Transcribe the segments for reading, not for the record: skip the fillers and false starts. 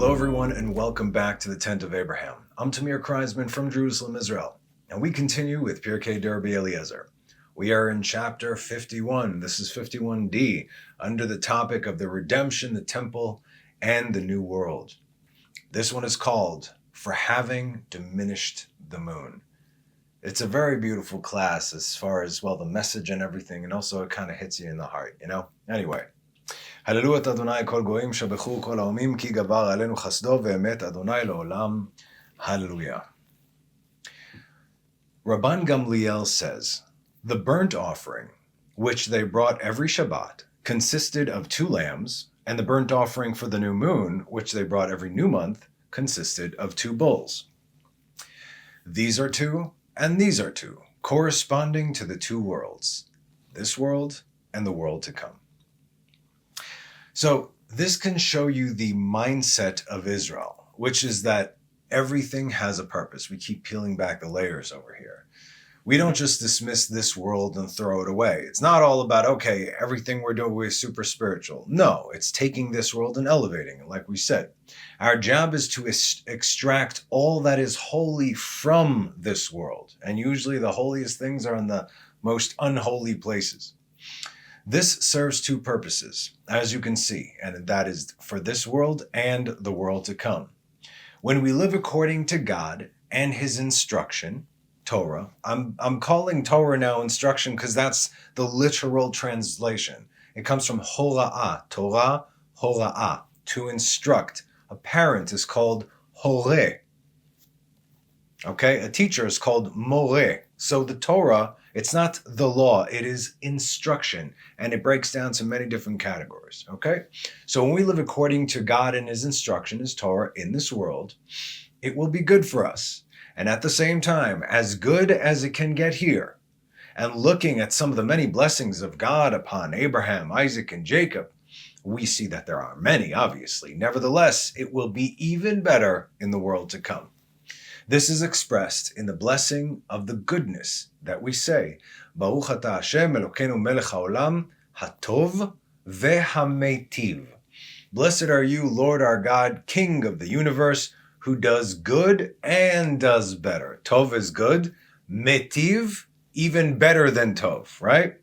Hello everyone and welcome back to the Tent of Abraham. I'm Tamir Kreisman from Jerusalem, Israel, and we continue with Pirkei Derby Eliezer. We are in chapter 51, this is 51d, under the topic of the redemption, the temple, and the new world. This one is called For Having Diminished the Moon. It's a very beautiful class as far as, well, the message and everything, and also it kind of hits you in the heart, you know? Anyway. Hallelu et Adonai kol goyim shabechu kol haomim ki gavar alenu chasdo ve'emet Adonai le'olam. Hallelujah. Rabban Gamliel says, the burnt offering, which they brought every Shabbat, consisted of 2 lambs, and the burnt offering for the new moon, which they brought every new month, consisted of 2 bulls. These are 2, and these are 2, corresponding to the 2 worlds, this world and the world to come. So this can show you the mindset of Israel, which is that everything has a purpose. We keep peeling back the layers over here. We don't just dismiss this world and throw it away. It's not all about, okay, everything we're doing is super spiritual. No, it's taking this world and elevating it, like we said. Our job is to extract all that is holy from this world. And usually the holiest things are in the most unholy places. This serves 2 purposes, as you can see, and that is for this world and the world to come. When we live according to God and His instruction, Torah, I'm calling Torah now instruction because that's the literal translation. It comes from hora'ah, Torah, hora'ah, to instruct. A parent is called hore. Okay, a teacher is called more. So the Torah, it's not the law, it is instruction, and it breaks down to many different categories, okay? So when we live according to God and His instruction, His Torah, in this world, it will be good for us. And at the same time, as good as it can get here, and looking at some of the many blessings of God upon Abraham, Isaac, and Jacob, we see that there are many, obviously. Nevertheless, it will be even better in the world to come. This is expressed in the blessing of the goodness that we say, Baruch atah Hashem Elokeinu melech haolam, hatov ve'hametiv. Blessed are you, Lord our God, King of the universe, who does good and does better. Tov is good, metiv, even better than tov, right?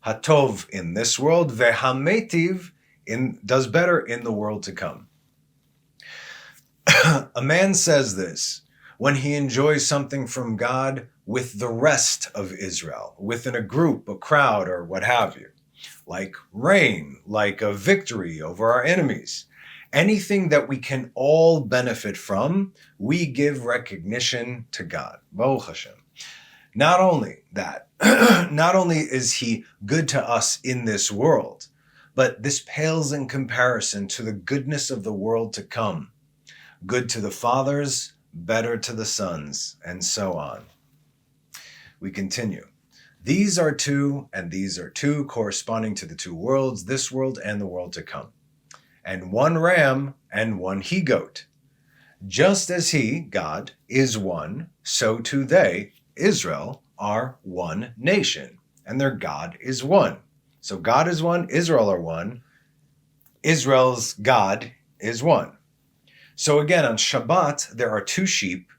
Hatov in this world, ve'hametiv does better in the world to come. A man says this when he enjoys something from God with the rest of Israel, within a group, a crowd, or what have you. Like rain, like a victory over our enemies. Anything that we can all benefit from, we give recognition to God. Baruch Hashem. Not only that, not only is He good to us in this world, but this pales in comparison to the goodness of the world to come. Good to the fathers, better to the sons, and so on. We continue. These are 2, and these are 2, corresponding to the 2 worlds, this world and the world to come. And 1 ram and 1 he-goat. Just as He, God, is one, so too they, Israel, are one nation, and their God is one. So God is one, Israel are one, Israel's God is one. So again, on Shabbat, there are 2 sheep.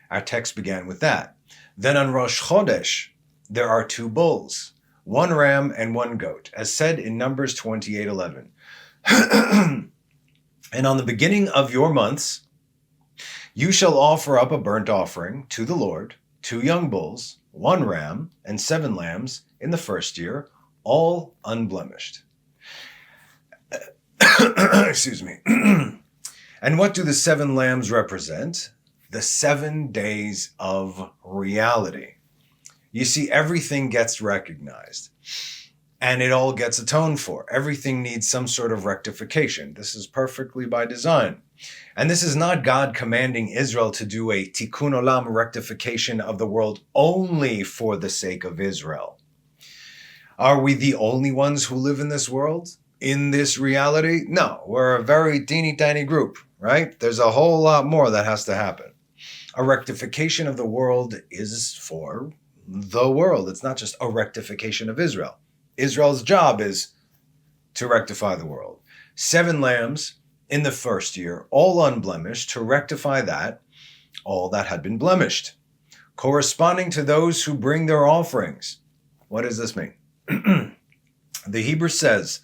Our text began with that. Then on Rosh Chodesh, there are 2 bulls, 1 ram and 1 goat, as said in Numbers 28:11. And on the beginning of your months, you shall offer up a burnt offering to the Lord, 2 young bulls, 1 ram, and 7 lambs in the first year, all unblemished. Excuse me. And what do the 7 lambs represent? The 7 days of reality. You see, everything gets recognized. And it all gets atoned for. Everything needs some sort of rectification. This is perfectly by design. And this is not God commanding Israel to do a tikkun olam rectification of the world only for the sake of Israel. Are we the only ones who live in this world? In this reality? No, we're a very teeny tiny group, right? There's a whole lot more that has to happen. A rectification of the world is for the world. It's not just a rectification of Israel. Israel's job is to rectify the world. 7 lambs in the first year, all unblemished, to rectify that, all that had been blemished, corresponding to those who bring their offerings. What does this mean? The Hebrew says,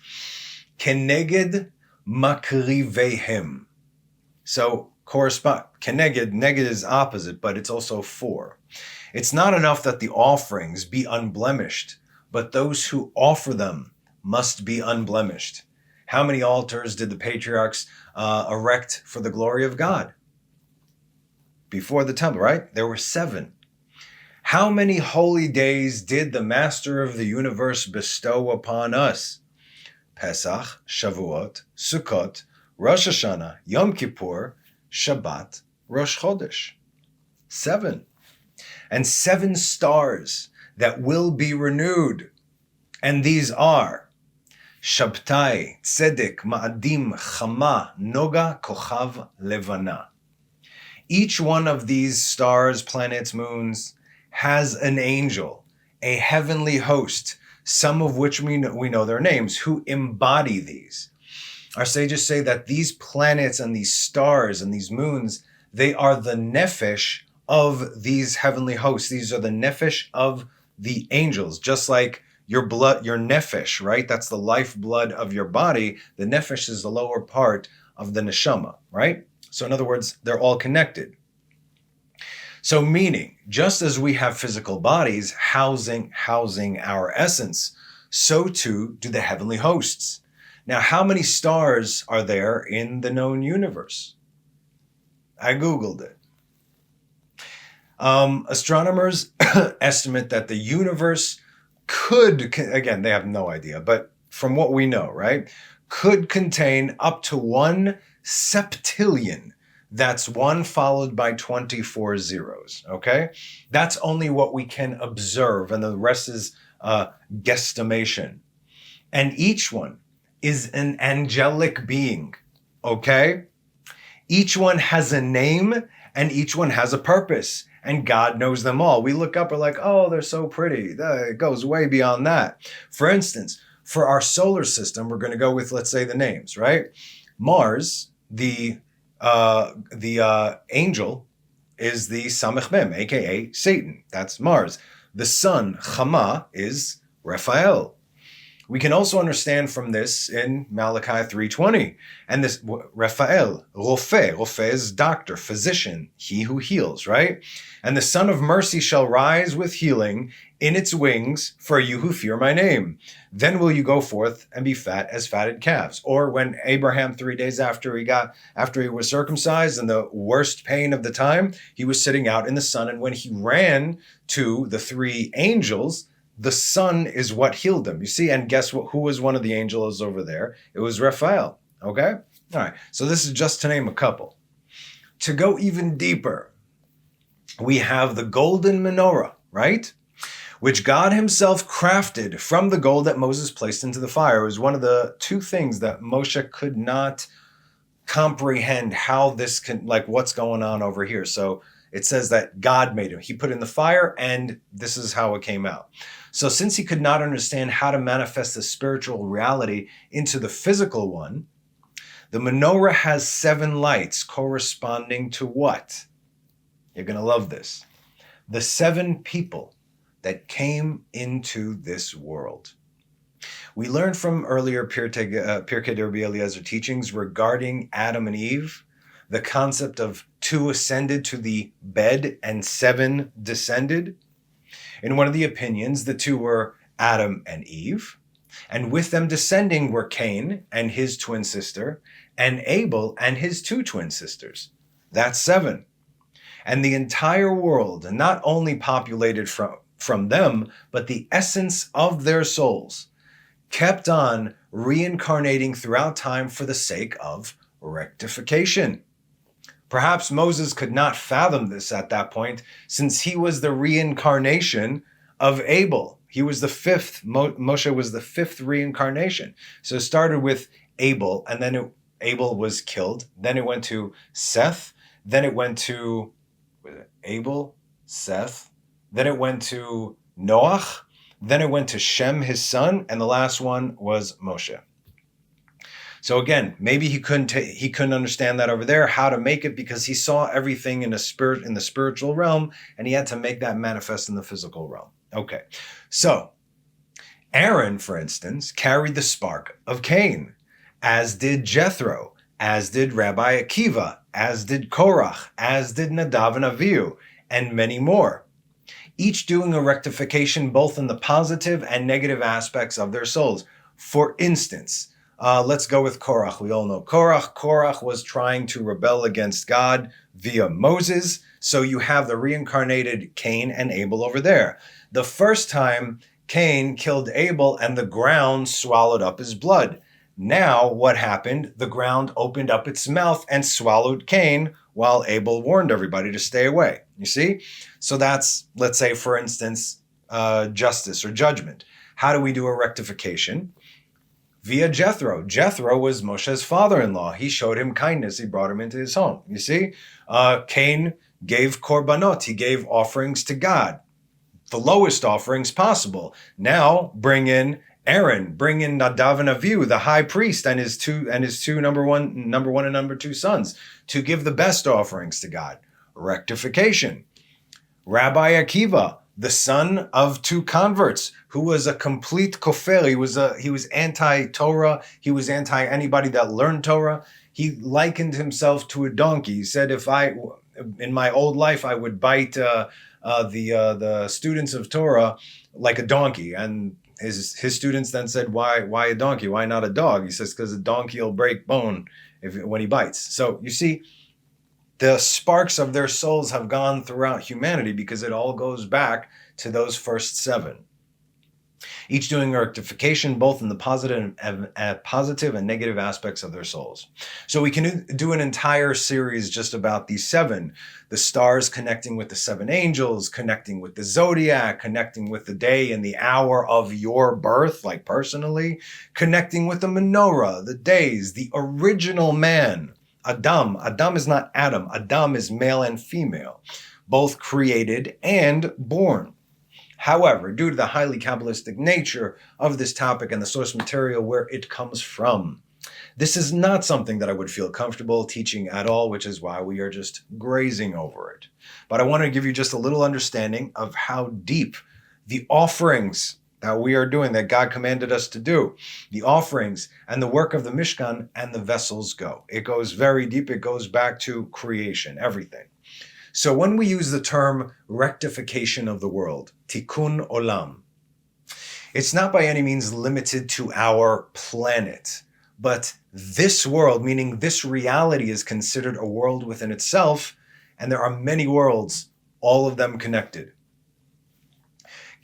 Keneged makrivehem. So, keneged, neged is opposite, but it's also for. It's not enough that the offerings be unblemished, but those who offer them must be unblemished. How many altars did the patriarchs erect for the glory of God? Before the temple, right? There were 7. How many holy days did the Master of the universe bestow upon us? Pesach, Shavuot, Sukkot, Rosh Hashanah, Yom Kippur, Shabbat, Rosh Chodesh. 7. And 7 stars that will be renewed. And these are Shabtai, Tzedek, Ma'adim, Chama, Noga, Kochav, Levana. Each one of these stars, planets, moons, has an angel, a heavenly host, some of which we know their names, who embody these. Our sages say that these planets and these stars and these moons, they are the nephesh of these heavenly hosts. These are the nephesh of the angels, just like your blood, your nephesh, right? That's the lifeblood of your body. The nephesh is the lower part of the neshama, right? So in other words, they're all connected. So meaning, just as we have physical bodies housing our essence, so too do the heavenly hosts. Now, how many stars are there in the known universe? I Googled it. Astronomers estimate that the universe again, they have no idea, but from what we know, right, could contain up to 1 septillion. That's 1 followed by 24 zeros, okay? That's only what we can observe, and the rest is guesstimation. And each one is an angelic being, okay? Each one has a name, and each one has a purpose, and God knows them all. We look up, we're like, oh, they're so pretty. It goes way beyond that. For instance, for our solar system, we're going to go with, let's say, the names, right? Mars, the angel, is the Samech Mem, aka Satan. That's Mars. The sun, Chama, is Raphael. We can also understand from this in Malachi 3:20. And this Raphael, Rofe is doctor, physician, he who heals, right? And the Son of Mercy shall rise with healing in its wings for you who fear my name. Then will you go forth and be fat as fatted calves. Or when Abraham, 3 days after he was circumcised, in the worst pain of the time, he was sitting out in the sun. And when he ran to the 3 angels, the sun is what healed them. You see, and guess what? Who was one of the angels over there? It was Raphael. Okay? All right. So this is just to name a couple. To go even deeper, we have the golden menorah, right? Which God himself crafted from the gold that Moses placed into the fire. It was one of the 2 things that Moshe could not comprehend how this can, like, what's going on over here. So it says that God made him. He put in the fire, and this is how it came out. So since he could not understand how to manifest the spiritual reality into the physical one, the menorah has 7 lights corresponding to what? You're going to love this. The 7 people that came into this world. We learned from earlier Pirkei Rabbi Eliezer teachings regarding Adam and Eve, the concept of 2 ascended to the bed and 7 descended. In one of the opinions, the 2 were Adam and Eve, and with them descending were Cain and his twin sister, and Abel and his 2 twin sisters. That's 7. And the entire world, not only populated from them, but the essence of their souls, kept on reincarnating throughout time for the sake of rectification. Perhaps Moses could not fathom this at that point, since he was the reincarnation of Abel. He was the 5th, Moshe was the 5th reincarnation. So it started with Abel, and then Abel was killed. Then it went to Seth. Then it went to Abel, Seth. Then it went to Noach. Then it went to Shem, his son. And the last one was Moshe. So again, maybe he couldn't understand that over there, how to make it, because he saw everything in the spiritual realm, and he had to make that manifest in the physical realm. Okay, so Aaron, for instance, carried the spark of Cain, as did Jethro, as did Rabbi Akiva, as did Korach, as did Nadav and Avihu, and many more, each doing a rectification both in the positive and negative aspects of their souls. For instance, let's go with Korach. We all know Korach. Korach was trying to rebel against God via Moses. So you have the reincarnated Cain and Abel over there. The first time, Cain killed Abel and the ground swallowed up his blood. Now what happened? The ground opened up its mouth and swallowed Cain while Abel warned everybody to stay away. You see? So that's, let's say, for instance, justice or judgment. How do we do a rectification? Via Jethro. Jethro was Moshe's father-in-law. He showed him kindness. He brought him into his home. You see? Cain gave korbanot. He gave offerings to God. The lowest offerings possible. Now bring in Aaron, bring in Nadav and Avihu, the high priest, and his two number one and number two sons, to give the best offerings to God. Rectification. Rabbi Akiva, the son of two converts, who was a complete kofel. He was anti-Torah. He was anti anybody that learned Torah. He likened himself to a donkey. He said, if in my old life, I would bite the students of Torah like a donkey. And his students then said, why a donkey? Why not a dog? He says, because a donkey will break bone when he bites. So you see, the sparks of their souls have gone throughout humanity because it all goes back to those first seven. Each doing a rectification both in the positive and negative aspects of their souls. So we can do an entire series just about these seven. The stars connecting with the seven angels, connecting with the zodiac, connecting with the day and the hour of your birth, like personally, connecting with the menorah, the days, the original man, Adam. Adam is not Adam. Adam is male and female, both created and born. However, due to the highly Kabbalistic nature of this topic and the source material where it comes from, this is not something that I would feel comfortable teaching at all, which is why we are just grazing over it. But I want to give you just a little understanding of how deep the offerings that we are doing, that God commanded us to do, the offerings and the work of the Mishkan and the vessels go. It goes very deep. It goes back to creation, everything. So when we use the term rectification of the world, tikkun olam, it's not by any means limited to our planet, but this world, meaning this reality, is considered a world within itself, and there are many worlds, all of them connected.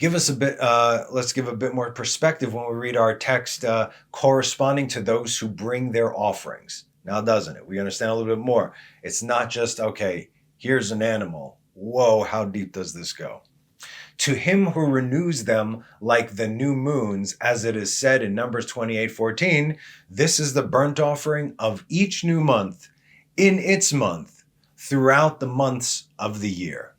Let's give a bit more perspective when we read our text corresponding to those who bring their offerings. Now, doesn't it? We understand a little bit more. It's not just, okay, here's an animal. Whoa, how deep does this go? To him who renews them like the new moons, as it is said in Numbers 28:14, this is the burnt offering of each new month in its month throughout the months of the year.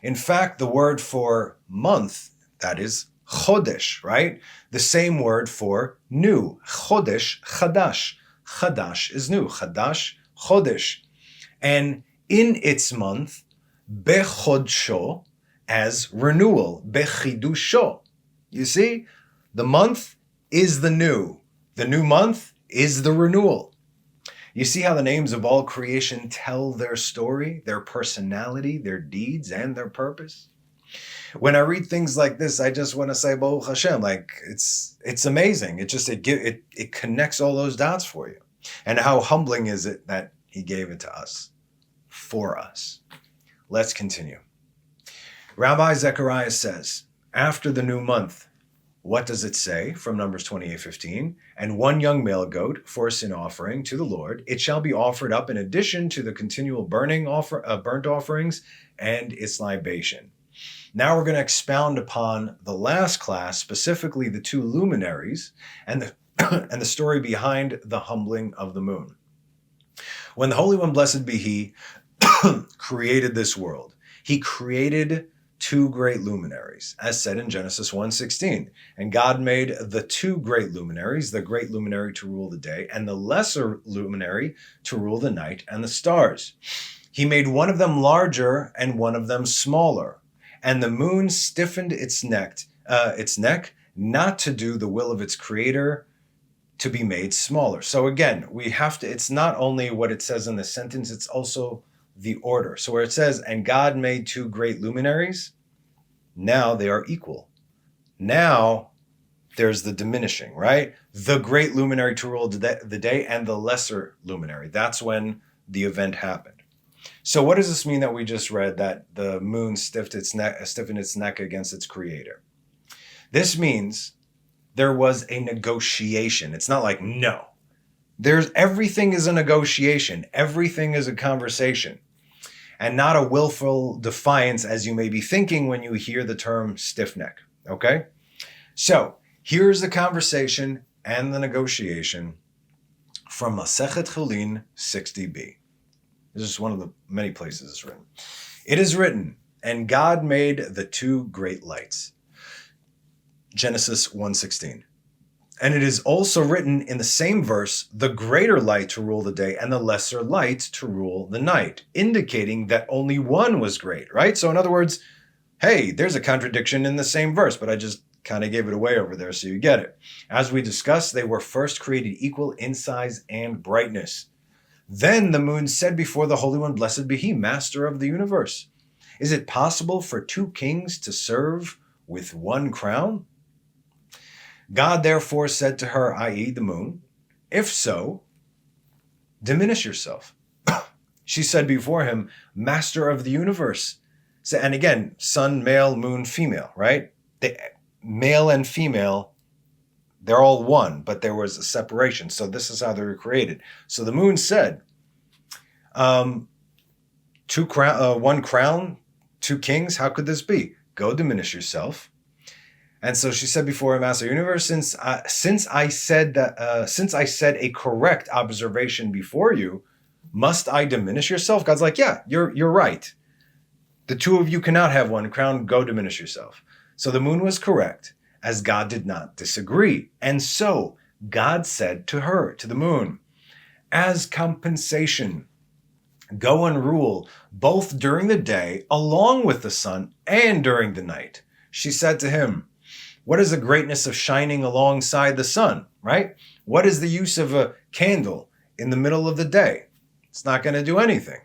In fact, the word for month, that is chodesh, right? The same word for new, chodesh, chadash. Chadash is new, chadash, chodesh. And in its month, bechodsho, as renewal, bechidusho. You see, the month is the new month is the renewal. You see how the names of all creation tell their story, their personality, their deeds, and their purpose? When I read things like this, I just want to say, Baruch Hashem, like it's amazing. It connects all those dots for you. And how humbling is it that he gave it to us, for us. Let's continue. Rabbi Zechariah says, after the new month, what does it say from Numbers 28:15? And one young male goat for a sin offering to the Lord. It shall be offered up in addition to the continual burnt offerings and its libation. Now we're going to expound upon the last class, specifically the two luminaries and the story behind the humbling of the moon. When the Holy One, blessed be He, created this world, He created two great luminaries, as said in Genesis 1:16. And God made the two great luminaries, the great luminary to rule the day, and the lesser luminary to rule the night and the stars. He made one of them larger and one of them smaller. And the moon stiffened its neck, not to do the will of its creator, to be made smaller. So again, it's not only what it says in the sentence, it's also the order. So where it says, and God made two great luminaries, now they are equal. Now there's the diminishing, right? The great luminary to rule the day and the lesser luminary. That's when the event happened. So what does this mean that we just read, that the moon stiffened its neck against its creator? This means there was a negotiation. It's not like, no. Everything is a negotiation. Everything is a conversation. And not a willful defiance, as you may be thinking when you hear the term stiff neck. Okay? So, here's the conversation and the negotiation from Masechet Chulin 60b. This is one of the many places it's written. It is written, and God made the two great lights. Genesis 1:16. And it is also written in the same verse, the greater light to rule the day and the lesser light to rule the night, indicating that only one was great, right? So in other words, hey, there's a contradiction in the same verse, but I just kind of gave it away over there so you get it. As we discussed, they were first created equal in size and brightness. Then the moon said before the Holy One, blessed be he, master of the universe. Is it possible for two kings to serve with one crown? God therefore said to her, i.e. the moon, if so, diminish yourself. She said before him, master of the universe. So, and again, sun, male, moon, female, right? The male and female, they're all one, but there was a separation. So this is how they were created. So the moon said, one crown, two kings, how could this be? Go diminish yourself. And so she said before him, Master of the Universe, since I said a correct observation before you, must I diminish yourself? God's like, yeah, you're right. The two of you cannot have one crown. Go diminish yourself. So the moon was correct, as God did not disagree. And so God said to her, to the moon, as compensation, go and rule both during the day along with the sun and during the night. She said to him, what is the greatness of shining alongside the sun, right? What is the use of a candle in the middle of the day? It's not going to do anything.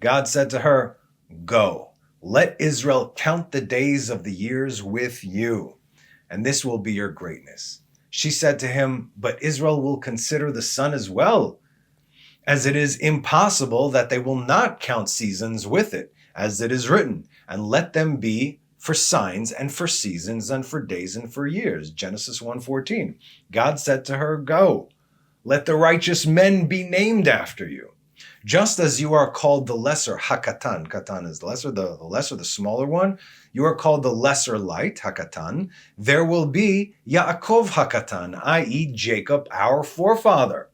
God said to her, go, let Israel count the days of the years with you, and this will be your greatness. She said to him, but Israel will consider the sun as well, as it is impossible that they will not count seasons with it, as it is written, and let them be for signs and for seasons and for days and for years. Genesis 1:14. God said to her, go, let the righteous men be named after you. Just as you are called the lesser, hakatan, katan is the lesser, the smaller one, you are called the lesser light, hakatan, there will be Yaakov hakatan, i.e. Jacob, our forefather.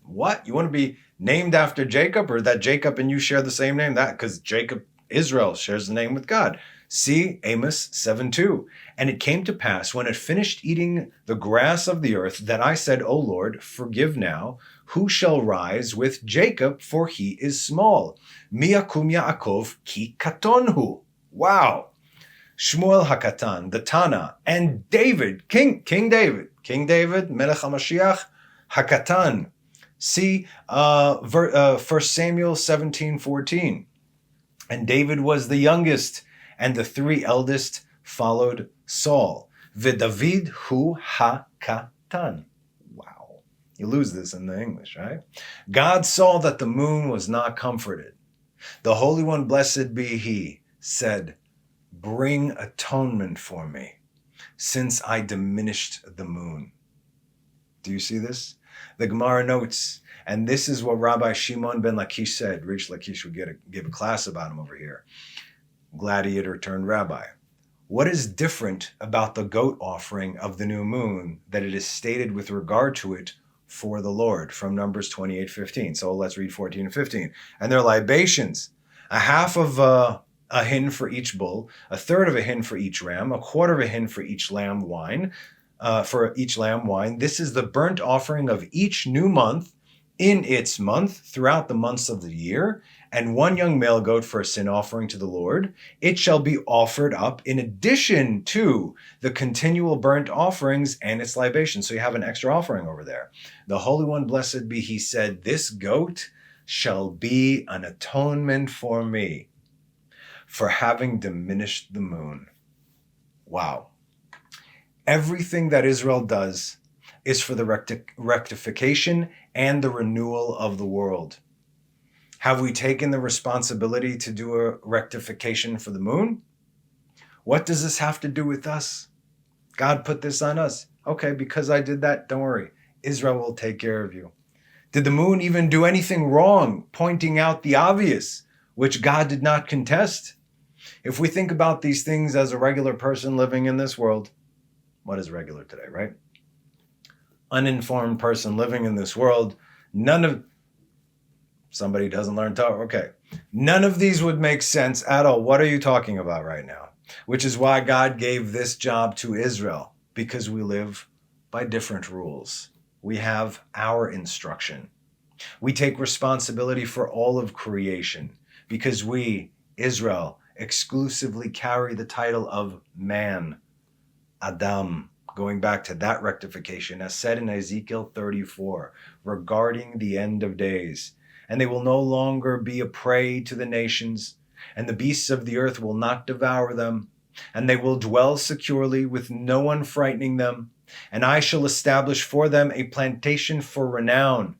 What? You want to be named after Jacob, or that Jacob and you share the same name? That because Jacob, Israel, shares the name with God. See Amos 7:2. And it came to pass when it finished eating the grass of the earth that I said, O Lord, forgive now. Who shall rise with Jacob, for he is small? Miakum Yaakov ki katonhu. Wow. Shmuel hakatan, the Tana, and David, King David, Melech HaMashiach, hakatan. See 1 Samuel 17:14. And David was the youngest, and the three eldest followed Saul. V'David hu hakatan. Wow. You lose this in the English, right? God saw that the moon was not comforted. The Holy One, blessed be he, said, bring atonement for me, since I diminished the moon. Do you see this? The Gemara notes, and this is what Rabbi Shimon ben Lakish said. Rish Lakish would give a class about him over here. Gladiator turned rabbi. What is different about the goat offering of the new moon that it is stated with regard to it for the Lord from Numbers 28:15? So let's read 14 and 15. And their libations, a half of a hin for each bull, a third of a hin for each ram, a quarter of a hin for each lamb wine, This is the burnt offering of each new month in its month throughout the months of the year, and one young male goat for a sin offering to the Lord. It shall be offered up in addition to the continual burnt offerings and its libations. So you have an extra offering over there. The Holy One, blessed be he, said, this goat shall be an atonement for me for having diminished the moon. Wow. Everything that Israel does is for the rectification and the renewal of the world. Have we taken the responsibility to do a rectification for the moon? What does this have to do with us? God put this on us. Okay, because I did that, don't worry. Israel will take care of you. Did the moon even do anything wrong, pointing out the obvious, which God did not contest? If we think about these things as a regular person living in this world, what is regular today, right? Uninformed person living in this world, somebody doesn't learn Torah, okay. None of these would make sense at all. What are you talking about right now? Which is why God gave this job to Israel, because we live by different rules. We have our instruction. We take responsibility for all of creation because we, Israel, exclusively carry the title of man, Adam, going back to that rectification, as said in Ezekiel 34, regarding the end of days. And they will no longer be a prey to the nations, and the beasts of the earth will not devour them, and they will dwell securely with no one frightening them. And I shall establish for them a plantation for renown,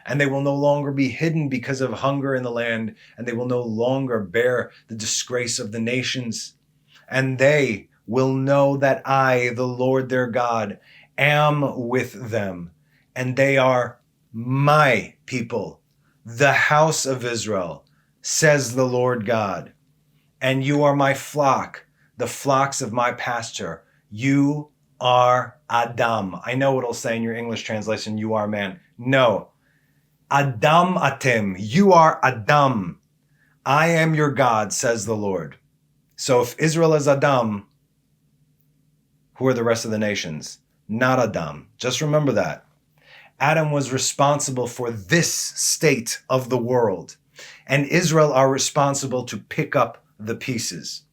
and they will no longer be hidden because of hunger in the land, and they will no longer bear the disgrace of the nations. And they will know that I, the Lord their God, am with them, and they are my people, the house of Israel, says the Lord God. And you are my flock, the flocks of my pasture. You are Adam. I know it'll say in your English translation, you are man. No. Adam atem. You are Adam. I am your God, says the Lord. So if Israel is Adam, who are the rest of the nations? Not Adam. Just remember that. Adam was responsible for this state of the world, and Israel are responsible to pick up the pieces.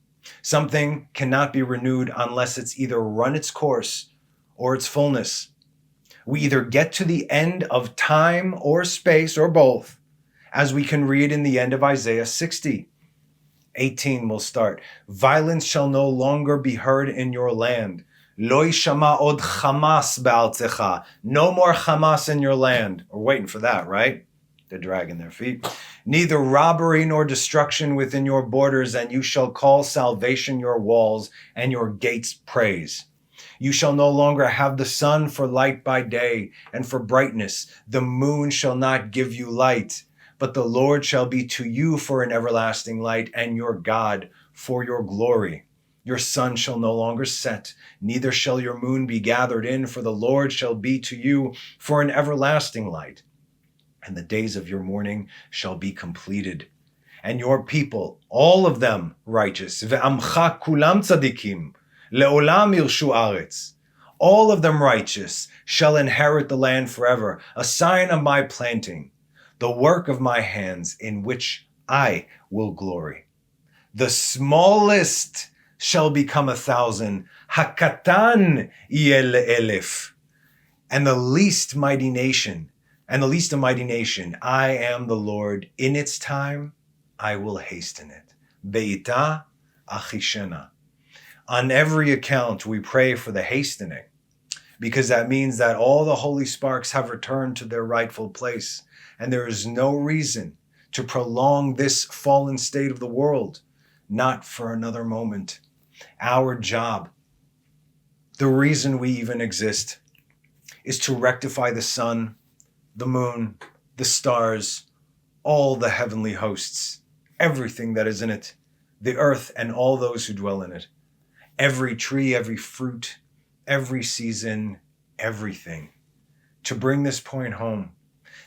Something cannot be renewed unless it's either run its course or its fullness. We either get to the end of time or space or both, as we can read in the end of Isaiah 60. 18 will start. Violence shall no longer be heard in your land. Lo yishama od Hamas ba'altecha. No more Hamas in your land. We're waiting for that, right? They're dragging their feet. Neither robbery nor destruction within your borders, and you shall call salvation your walls and your gates praise. You shall no longer have the sun for light by day and for brightness. The moon shall not give you light, but the Lord shall be to you for an everlasting light, and your God for your glory. Your sun shall no longer set, neither shall your moon be gathered in, for the Lord shall be to you for an everlasting light. And the days of your mourning shall be completed. And your people, all of them righteous, ve'amcha kulam tzadikim, le'olam yirshu aretz, all of them righteous, shall inherit the land forever, a sign of my planting, the work of my hands, in which I will glory. The smallest shall become 1,000, hakatan yeh le'elef, and the least a mighty nation, I am the Lord. In its time, I will hasten it. Be'ita achishena. On every account, we pray for the hastening, because that means that all the holy sparks have returned to their rightful place, and there is no reason to prolong this fallen state of the world, not for another moment. Our job, the reason we even exist, is to rectify the sun, the moon, the stars, all the heavenly hosts, everything that is in it, the earth and all those who dwell in it, every tree, every fruit, every season, everything. To bring this point home,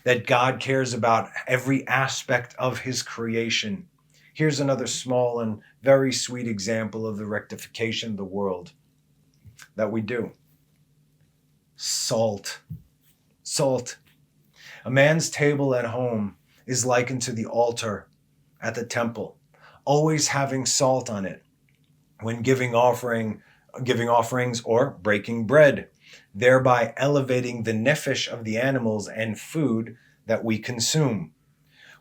that God cares about every aspect of his creation. Here's another small and very sweet example of the rectification of the world that we do. Salt. Salt. A man's table at home is likened to the altar at the temple, always having salt on it when giving offerings or breaking bread, thereby elevating the nephesh of the animals and food that we consume.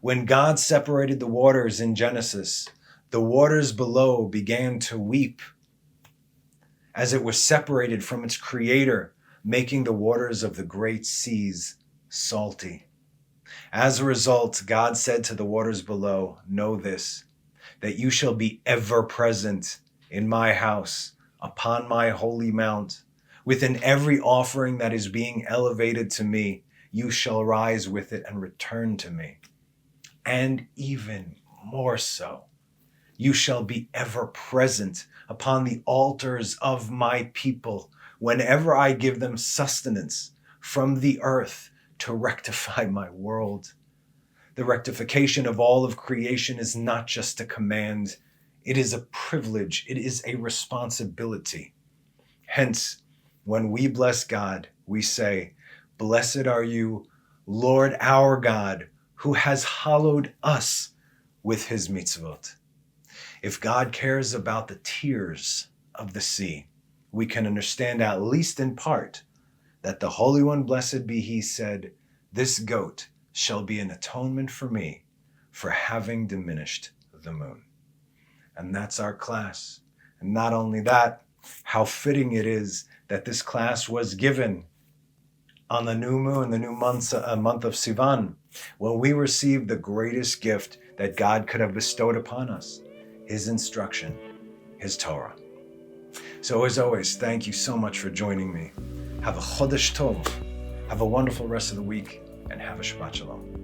When God separated the waters in Genesis, the waters below began to weep as it was separated from its creator, making the waters of the great seas salty. As a result, God said to the waters below, "Know this, that you shall be ever present in my house, upon my holy mount. Within every offering that is being elevated to me, you shall rise with it and return to me. And even more so, you shall be ever present upon the altars of my people whenever I give them sustenance from the earth to rectify my world." The rectification of all of creation is not just a command. It is a privilege. It is a responsibility. Hence, when we bless God, we say, "Blessed are you, Lord our God, who has hallowed us with his mitzvot." If God cares about the tears of the sea, we can understand, at least in part, that the Holy One, blessed be he, said, "This goat shall be an atonement for me for having diminished the moon." And that's our class. And not only that, how fitting it is that this class was given on the new moon, the new month of Sivan, when we received the greatest gift that God could have bestowed upon us, his instruction, his Torah. So as always, thank you so much for joining me. Have a Chodesh Tov. Have a wonderful rest of the week, and have a Shabbat Shalom.